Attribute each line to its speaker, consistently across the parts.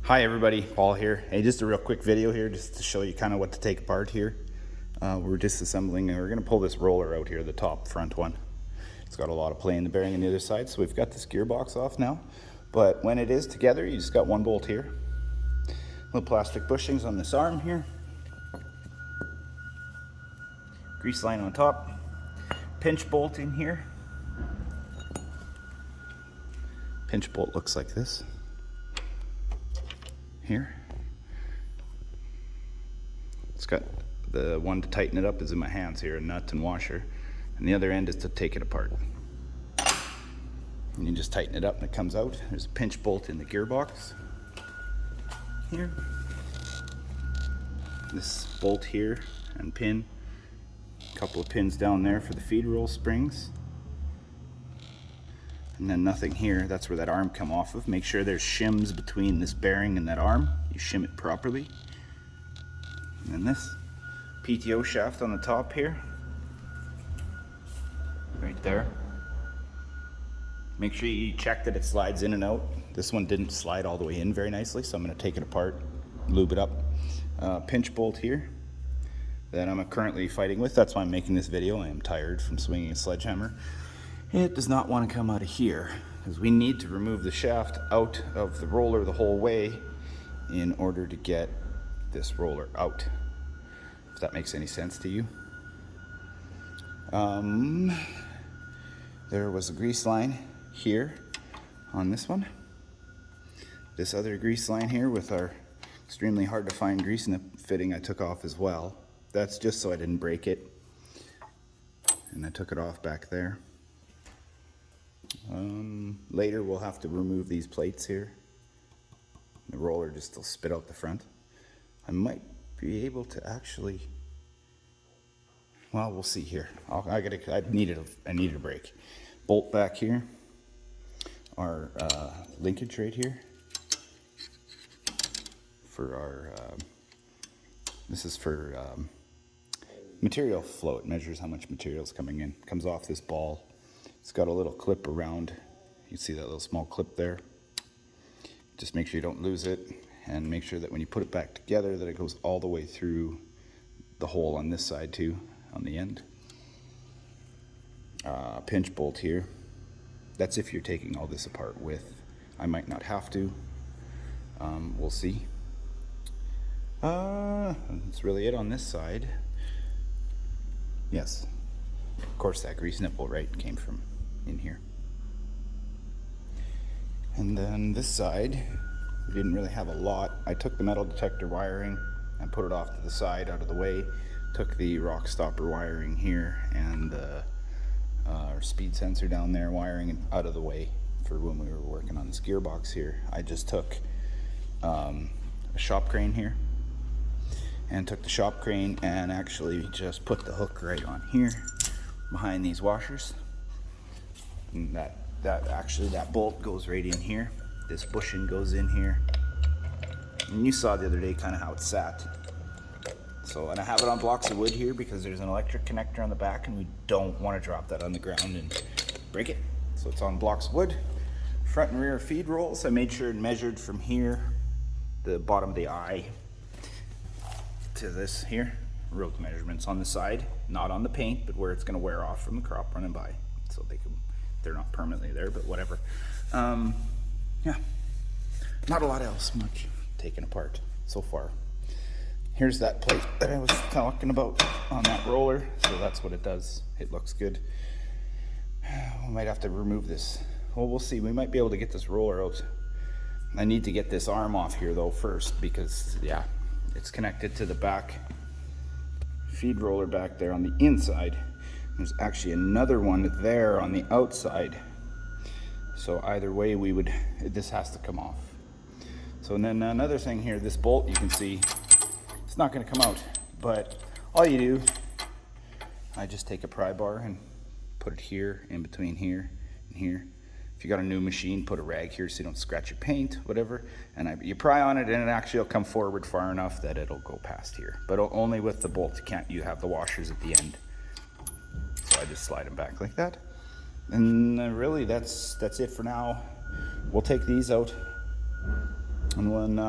Speaker 1: Hi everybody, Paul here. Hey, just a real quick video here just to show you kind of what to take apart here. We're disassembling and we're going to pull this roller out here, the top front one. It's got a lot of play in the bearing on the other side, so we've got this gearbox off now. But when it is together, you just got one bolt here. Little plastic bushings on this arm here. Grease line on top. Pinch bolt in here. Pinch bolt looks like this. Here. It's got the one to tighten it up is in my hands here, a nut and washer, and the other end is to take it apart. And you just tighten it up and it comes out. There's a pinch bolt in the gearbox here. This bolt here and pin, a couple of pins down there for the feed roll springs. And then nothing here, that's where that arm come off of. Make sure there's shims between this bearing and that arm. You shim it properly. And then this PTO shaft on the top here. Right there. Make sure you check that it slides in and out. This one didn't slide all the way in very nicely, so I'm gonna take it apart, lube it up. Pinch bolt here that I'm currently fighting with. That's why I'm making this video. I am tired from swinging a sledgehammer. It does not want to come out of here because we need to remove the shaft out of the roller the whole way in order to get this roller out, if that makes any sense to you. There was a grease line here on this one. This other grease line here with our extremely hard to find grease nip fitting I took off as well. That's just so I didn't break it. And I took it off back there. Later we'll have to remove these plates here. The roller just will spit out the front. I might be able to actually, well, we'll see here. I needed a break. Bolt back here. Our linkage right here for our this is for material flow. It measures how much material is coming in. Comes off this ball. It's got a little clip around. You see that little small clip there. Just make sure you don't lose it, and make sure that when you put it back together that it goes all the way through the hole on this side too, on the end. Pinch bolt here. That's if you're taking all this apart with. I might not have to. We'll see. That's really it on this side. Yes. Of course, that grease nipple right came from in here. And then this side, we didn't really have a lot. I took the metal detector wiring and put it off to the side out of the way. Took the rock stopper wiring here and our speed sensor down there wiring out of the way for when we were working on this gearbox here. I just took a shop crane here and took the shop crane and actually just put the hook right on here behind these washers. And that bolt goes right in here. This bushing goes in here. And you saw the other day kind of how it sat. So, and I have it on blocks of wood here because there's an electric connector on the back and we don't want to drop that on the ground and break it. So it's on blocks of wood. Front and rear feed rolls. I made sure and measured from here, the bottom of the eye, to this here. Wrote the measurements on the side, not on the paint, but where it's going to wear off from the crop running by, so they're not permanently there, but whatever. Yeah, not a lot else much taken apart so far. Here's that plate that I was talking about on that roller, so that's what it does. It looks good. We might have to remove this. Well, we'll see. We might be able to get this roller out. I need to get this arm off here though first because yeah, it's connected to the back feed roller back there on the inside. There's actually another one there on the outside. So either way this has to come off. So and then another thing here, this bolt you can see, it's not gonna come out, but all you do, I just take a pry bar and put it here, in between here and here. If you got a new machine, put a rag here so you don't scratch your paint, whatever. And you pry on it and it actually will come forward far enough that it'll go past here. But only with the bolt, you have the washers at the end. So I just slide them back like that. And really that's it for now. We'll take these out And when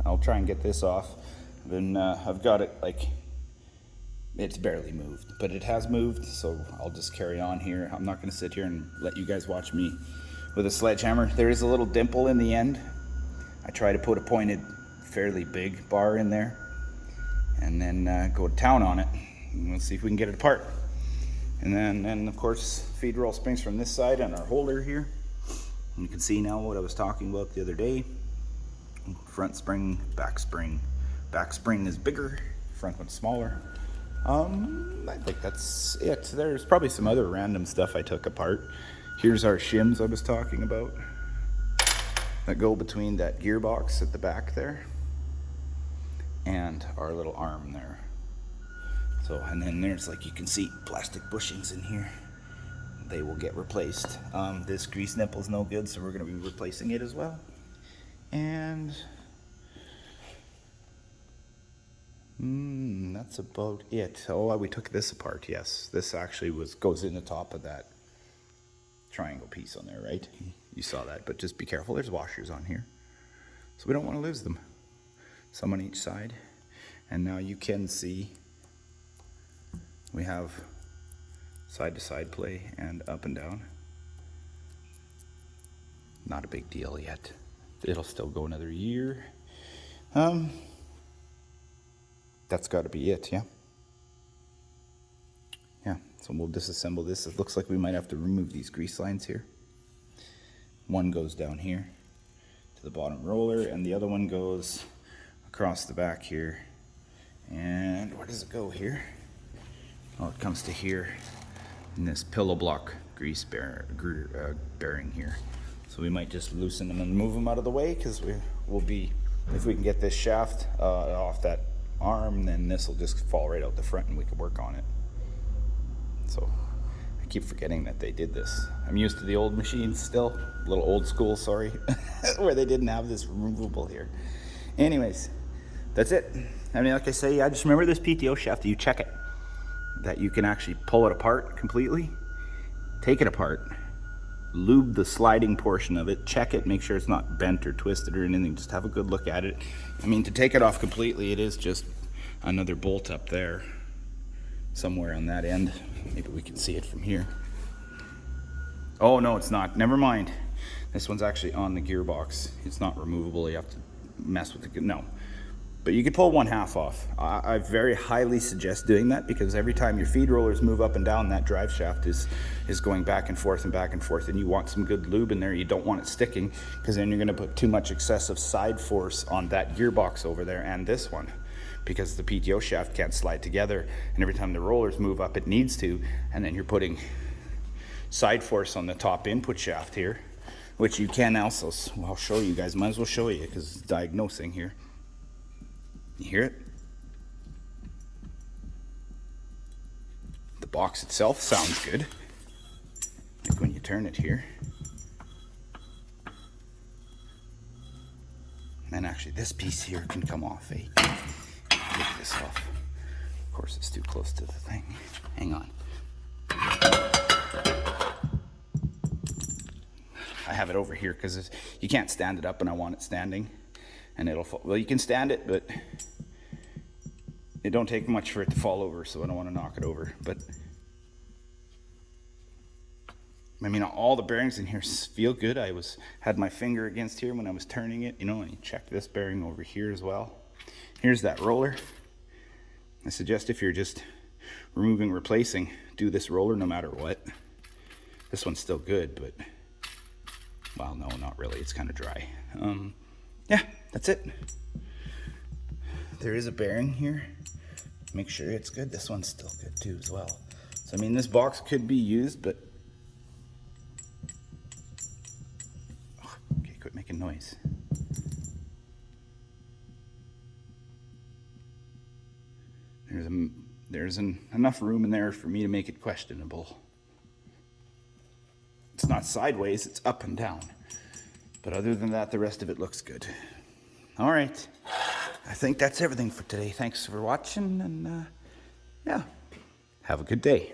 Speaker 1: I'll try and get this off, then I've got it like, it's barely moved, but it has moved, so I'll just carry on here. I'm not going to sit here and let you guys watch me with a sledgehammer. There is a little dimple in the end. I try to put a pointed, fairly big bar in there, and then go to town on it, and we'll see if we can get it apart. And then of course, feed roll springs from this side on our holder here. And you can see now what I was talking about the other day. Front spring, back spring. Back spring is bigger, front one's smaller. I think that's it. There's probably some other random stuff I took apart. Here's our shims I was talking about that go between that gearbox at the back there and our little arm there. So, and then there's, like you can see, plastic bushings in here. They will get replaced. This grease nipple's no good, so we're going to be replacing it as well. And that's about it. Oh, we took this apart. Yes, this actually goes in the top of that triangle piece on there, right? You saw that, but just be careful. There's washers on here, so we don't want to lose them. Some on each side. And now you can see we have side to side play and up and down. Not a big deal yet. It'll still go another year. That's got to be it, yeah? Yeah, so we'll disassemble this. It looks like we might have to remove these grease lines here. One goes down here to the bottom roller, and the other one goes across the back here. And where does it go here? Oh, it comes to here in this pillow block grease bearing here. So we might just loosen them and move them out of the way, because we'll be, if we can get this shaft off that arm, then this will just fall right out the front and we can work on it. So I keep forgetting that they did this. I'm used to the old machines still, a little old school, sorry, where they didn't have this removable here. Anyways, that's it. I mean, like I say, I just remember this PTO shaft, you check it, that you can actually pull it apart completely, take it apart, lube the sliding portion of it, check it, make sure it's not bent or twisted or anything, just have a good look at it. I mean, to take it off completely, it is just another bolt up there somewhere on that end. Maybe we can see it from here. Oh no, it's not, never mind. This one's actually on the gearbox. It's not removable, you have to mess with the, no. But you could pull one half off. I very highly suggest doing that, because every time your feed rollers move up and down, that drive shaft is going back and forth, and you want some good lube in there. You don't want it sticking, because then you're going to put too much excessive side force on that gearbox over there and this one, because the PTO shaft can't slide together, and every time the rollers move up, it needs to, and then you're putting side force on the top input shaft here, which you can also, well, I'll show you guys, might as well show you, because it's diagnosing here. You hear it? The box itself sounds good. Like when you turn it here. And actually this piece here can come off, eh? Get this off. Of course it's too close to the thing. Hang on. I have it over here because you can't stand it up, and I want it standing. And it'll fall. Well, you can stand it, but it don't take much for it to fall over, so I don't want to knock it over. But I mean, all the bearings in here feel good. I had my finger against here when I was turning it, you know, and you check this bearing over here as well. Here's that roller. I suggest if you're just replacing, do this roller no matter what. This one's still good, but, well, no, not really. It's kind of dry. Yeah, that's it. There is a bearing here. Make sure it's good. This one's still good too as well. So I mean, this box could be used, but okay, quit making noise. There's enough room in there for me to make it questionable. It's not sideways, it's up and down. But other than that, the rest of it looks good. All right. I think that's everything for today. Thanks for watching, and yeah, have a good day.